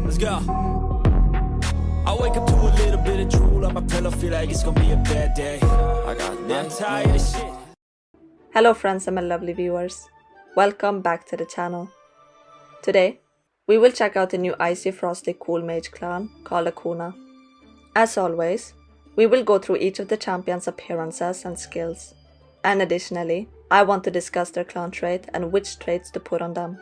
Let's go. I wake up to a little bit of drool on my pillow, feel like it's gonna be a bad day. I'm tired of shit. Hello friends and my lovely viewers. Welcome back to the channel. Today, we will check out the new Icy Frosty Cool Mage clan called Acuna. As always, we will go through each of the champions' appearances and skills. And additionally, I want to discuss their clan trait and which traits to put on them.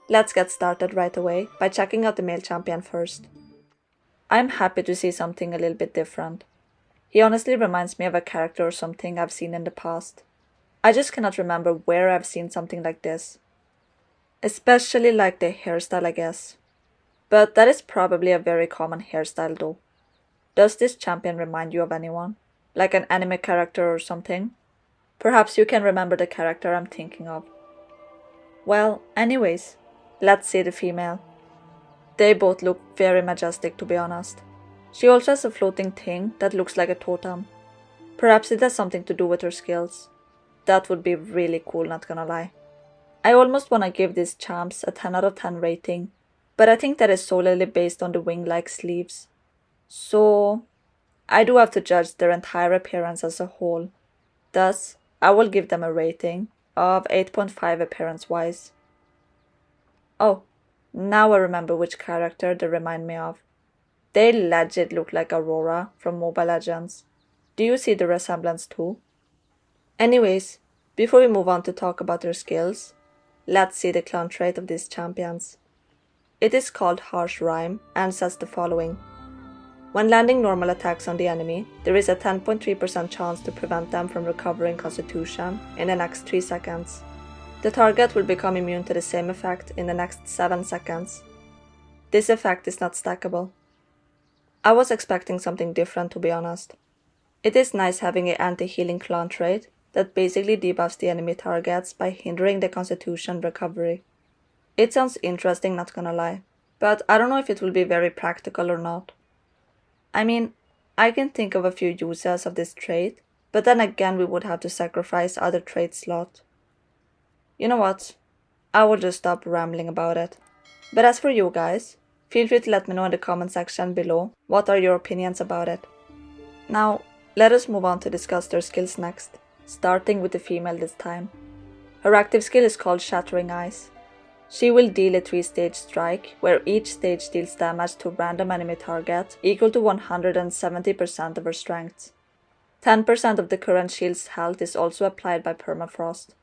Let's get started right away by checking out the male champion first. I'm happy to see something a little bit different. He honestly reminds me of a character or something I've seen in the past. I just cannot remember where I've seen something like this. Especially like the hairstyle, I guess. But that is probably a very common hairstyle though. Does this champion remind you of anyone? Like an anime character or something? Perhaps you can remember the character I'm thinking of. Well, anyways, let's see the female. They both look very majestic, to be honest. She also has a floating thing that looks like a totem. Perhaps it has something to do with her skills. That would be really cool, not gonna lie. I almost wanna give these champs a 10 out of 10 rating, but I think that is solely based on the wing-like sleeves. So, I do have to judge their entire appearance as a whole. Thus, I will give them a rating of 8.5 appearance-wise. Oh, now I remember which character they remind me of. They legit look like Aurora from Mobile Legends. Do you see the resemblance too? Anyways, before we move on to talk about their skills, let's see the clan trait of these champions. It is called Harsh Rhyme and says the following. When landing normal attacks on the enemy, there is a 10.3% chance to prevent them from recovering Constitution in the next 3 seconds. The target will become immune to the same effect in the next 7 seconds. This effect is not stackable. I was expecting something different, to be honest. It is nice having an anti-healing clan trait that basically debuffs the enemy targets by hindering the Constitution recovery. It sounds interesting, not gonna lie, but I don't know if it will be very practical or not. I mean, I can think of a few uses of this trait, but then again we would have to sacrifice other trait slots. You know what? I will just stop rambling about it. But as for you guys, feel free to let me know in the comment section below what are your opinions about it. Now, let us move on to discuss their skills next, starting with the female this time. Her active skill is called Shattering Ice. She will deal a 3-stage strike, where each stage deals damage to a random enemy target equal to 170% of her strength. 10% of the current shield's health is also applied by permafrost.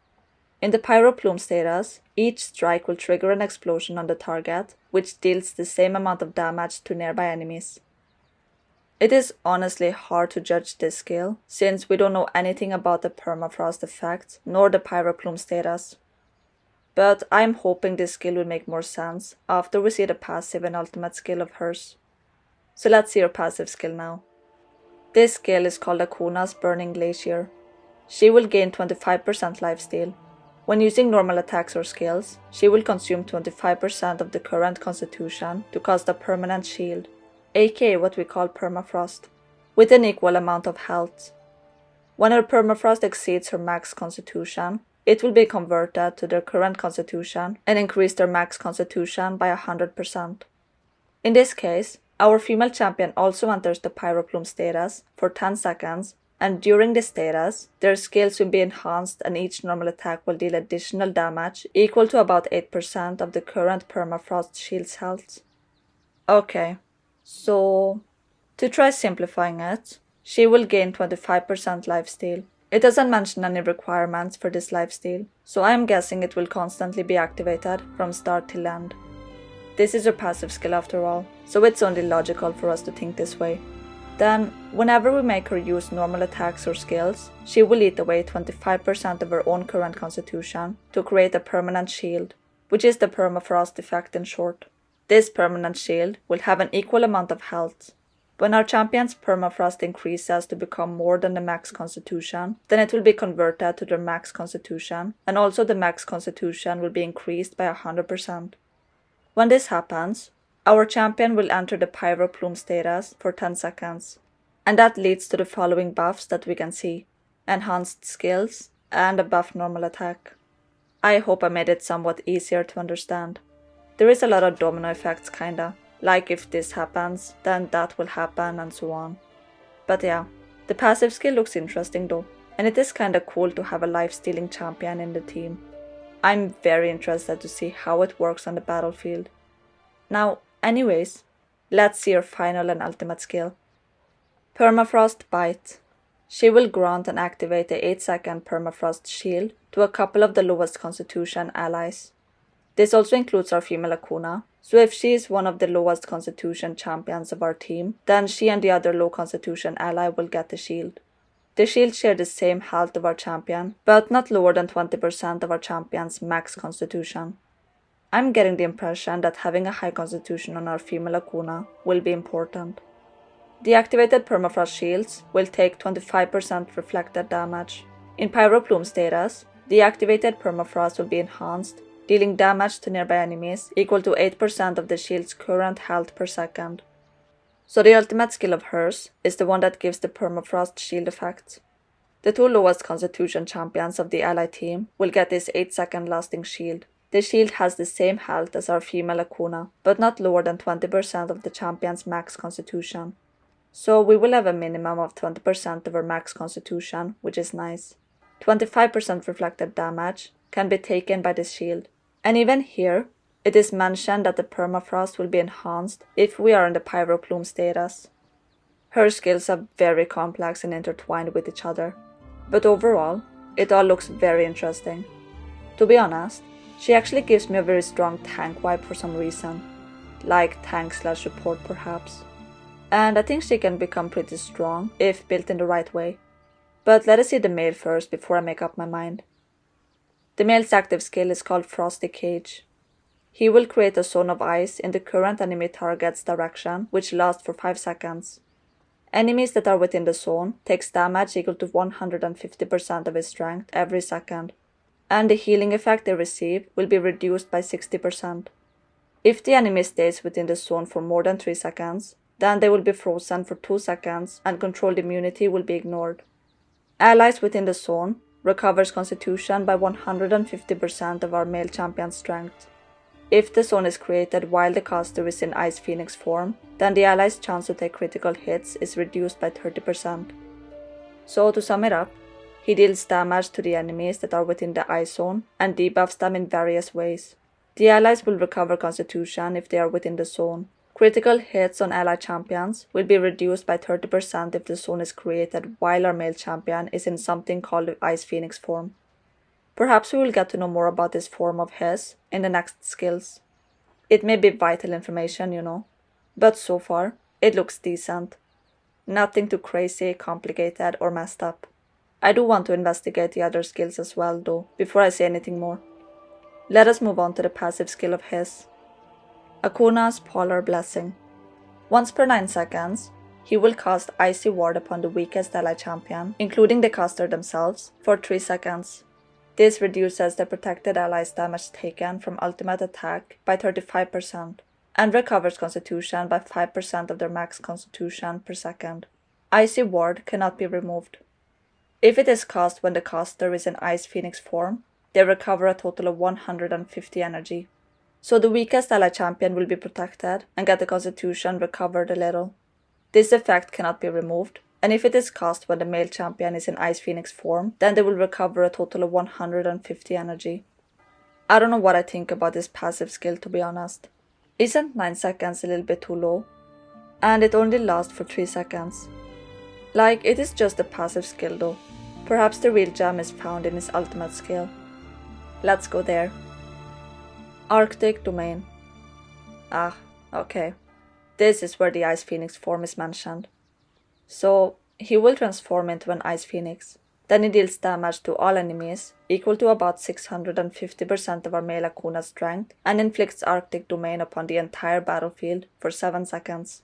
In the Pyro Plume status, each strike will trigger an explosion on the target, which deals the same amount of damage to nearby enemies. It is honestly hard to judge this skill, since we don't know anything about the permafrost effect nor the Pyro Plume status. But I'm hoping this skill will make more sense after we see the passive and ultimate skill of hers. So let's see her passive skill now. This skill is called Acuna's Burning Glacier. She will gain 25% lifesteal. When using normal attacks or skills, she will consume 25% of the current constitution to cast a permanent shield, aka what we call permafrost, with an equal amount of health. When her permafrost exceeds her max constitution, it will be converted to their current constitution and increase their max constitution by 100%. In this case, our female champion also enters the Pyro Plume status for 10 seconds, and during this status, their skills will be enhanced and each normal attack will deal additional damage equal to about 8% of the current permafrost shield's health. Okay, so to try simplifying it, she will gain 25% lifesteal. It doesn't mention any requirements for this lifesteal, so I am guessing it will constantly be activated from start till end. This is her passive skill after all, so it's only logical for us to think this way. Then, whenever we make her use normal attacks or skills, she will eat away 25% of her own current constitution to create a permanent shield, which is the permafrost effect in short. This permanent shield will have an equal amount of health. When our champion's permafrost increases to become more than the max constitution, then it will be converted to their max constitution, and also the max constitution will be increased by 100%. When this happens, our champion will enter the Pyro Plume status for 10 seconds, and that leads to the following buffs that we can see. enhanced skills, and a buff normal attack. I hope I made it somewhat easier to understand. There is a lot of domino effects kinda, like if this happens, then that will happen and so on. But yeah, the passive skill looks interesting though, and it is kinda cool to have a life-stealing champion in the team. I'm very interested to see how it works on the battlefield. Now, anyways, let's see her final and ultimate skill. Permafrost Bite. She will grant and activate the 8-second Permafrost shield to a couple of the lowest constitution allies. This also includes our female Acuna, so if she is one of the lowest constitution champions of our team, then she and the other low constitution ally will get the shield. The shield share the same health of our champion, but not lower than 20% of our champion's max constitution. I'm getting the impression that having a high constitution on our female Acuna will be important. The activated Permafrost shields will take 25% reflected damage. In Pyroplume status, the activated Permafrost will be enhanced, dealing damage to nearby enemies equal to 8% of the shield's current health per second. So the ultimate skill of hers is the one that gives the Permafrost shield effect. The two lowest constitution champions of the ally team will get this 8-second lasting shield. The shield has the same health as our female Acuna, but not lower than 20% of the champion's max constitution. So we will have a minimum of 20% of our max constitution, which is nice. 25% reflected damage can be taken by this shield. And even here, it is mentioned that the Permafrost will be enhanced if we are in the Pyroplume status. Her skills are very complex and intertwined with each other, but overall, it all looks very interesting. To be honest, she actually gives me a very strong tank vibe for some reason, like tank/support perhaps. And I think she can become pretty strong if built in the right way. But let us see the male first before I make up my mind. The male's active skill is called Frosty Cage. He will create a zone of ice in the current enemy target's direction, which lasts for 5 seconds. Enemies that are within the zone takes damage equal to 150% of his strength every second, and the healing effect they receive will be reduced by 60%. If the enemy stays within the zone for more than 3 seconds, then they will be frozen for 2 seconds and controlled immunity will be ignored. Allies within the zone recovers constitution by 150% of our male champion's strength. If the zone is created while the caster is in Ice Phoenix form, then the ally's chance to take critical hits is reduced by 30%. So to sum it up, he deals damage to the enemies that are within the ice zone and debuffs them in various ways. The allies will recover constitution if they are within the zone. Critical hits on ally champions will be reduced by 30% if the zone is created while our male champion is in something called Ice Phoenix form. Perhaps we will get to know more about this form of his in the next skills. It may be vital information, but so far, it looks decent. Nothing too crazy, complicated, or messed up. I do want to investigate the other skills as well though, before I say anything more. Let us move on to the passive skill of his. Acuna's Polar Blessing. Once per 9 seconds, he will cast Icy Ward upon the weakest ally champion, including the caster themselves, for 3 seconds. This reduces the protected ally's damage taken from ultimate attack by 35%, and recovers constitution by 5% of their max constitution per second. Icy Ward cannot be removed. If it is cast when the caster is in Ice Phoenix form, they recover a total of 150 energy. So the weakest ally champion will be protected and get the constitution recovered a little. This effect cannot be removed, and if it is cast when the male champion is in Ice Phoenix form, then they will recover a total of 150 energy. I don't know what I think about this passive skill, to be honest. Isn't 9 seconds a little bit too low? And it only lasts for 3 seconds. Like, it is just a passive skill though. Perhaps the real gem is found in his ultimate skill. Let's go there. Arctic Domain. Ah, okay. This is where the Ice Phoenix form is mentioned. So, he will transform into an Ice Phoenix. Then he deals damage to all enemies, equal to about 650% of our male Acuna's strength, and inflicts Arctic Domain upon the entire battlefield for 7 seconds.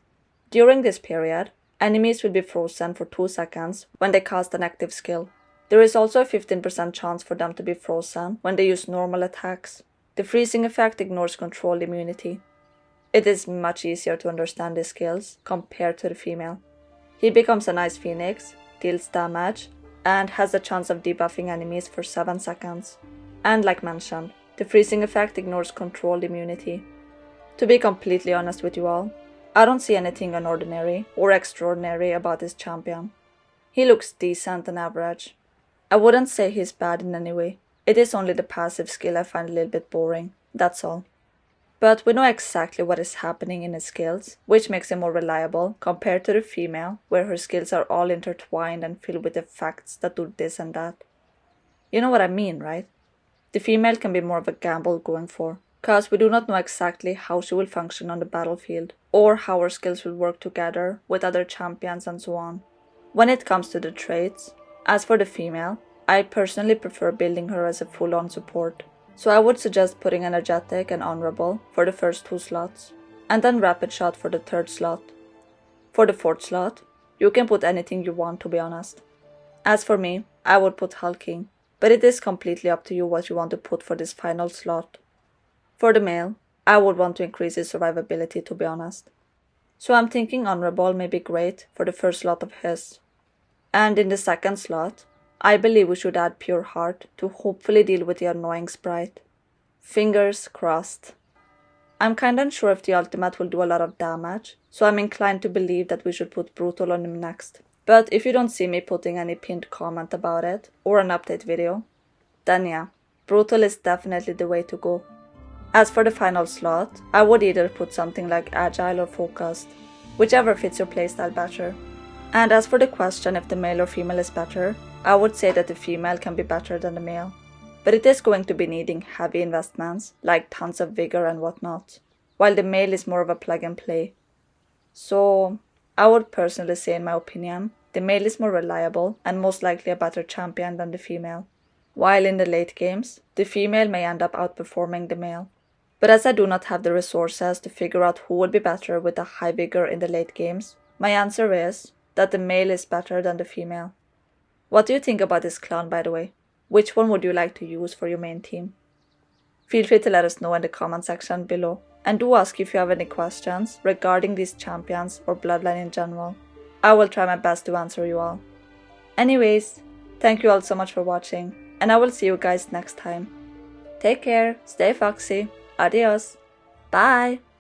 During this period, enemies will be frozen for 2 seconds when they cast an active skill. There is also a 15% chance for them to be frozen when they use normal attacks. The freezing effect ignores controlled immunity. It is much easier to understand his skills compared to the female. He becomes an Ice Phoenix, deals damage, and has the chance of debuffing enemies for 7 seconds. And like mentioned, the freezing effect ignores controlled immunity. To be completely honest with you all, I don't see anything unordinary or extraordinary about this champion. He looks decent and average. I wouldn't say he's bad in any way. It is only the passive skill I find a little bit boring, that's all. But we know exactly what is happening in his skills, which makes him more reliable compared to the female, where her skills are all intertwined and filled with effects that do this and that. You know what I mean, right? The female can be more of a gamble going for, cause we do not know exactly how she will function on the battlefield, or how her skills will work together with other champions and so on. When it comes to the traits, as for the female, I personally prefer building her as a full-on support. So I would suggest putting energetic and honorable for the first 2 slots, and then rapid shot for the 3rd slot. For the 4th slot, you can put anything you want, to be honest. As for me, I would put hulking, but it is completely up to you what you want to put for this final slot. For the male, I would want to increase his survivability, to be honest. So I'm thinking honorable may be great for the first slot of his. And in the 2nd slot, I believe we should add Pure Heart to hopefully deal with the annoying Sprite. Fingers crossed. I'm kinda unsure if the ultimate will do a lot of damage, so I'm inclined to believe that we should put Brutal on him next. But if you don't see me putting any pinned comment about it, or an update video, then yeah, Brutal is definitely the way to go. As for the final slot, I would either put something like Agile or Focused, whichever fits your playstyle better. And as for the question if the male or female is better, I would say that the female can be better than the male. But it is going to be needing heavy investments, like tons of vigor and whatnot, while the male is more of a plug and play. So, I would personally say in my opinion, the male is more reliable and most likely a better champion than the female. While in the late games, the female may end up outperforming the male. But as I do not have the resources to figure out who would be better with a high vigor in the late games, my answer is that the male is better than the female. What do you think about this clan, by the way? Which one would you like to use for your main team? Feel free to let us know in the comment section below, and do ask if you have any questions regarding these champions or Bloodline in general. I will try my best to answer you all. Anyways, thank you all so much for watching, and I will see you guys next time. Take care, stay foxy, adios, bye!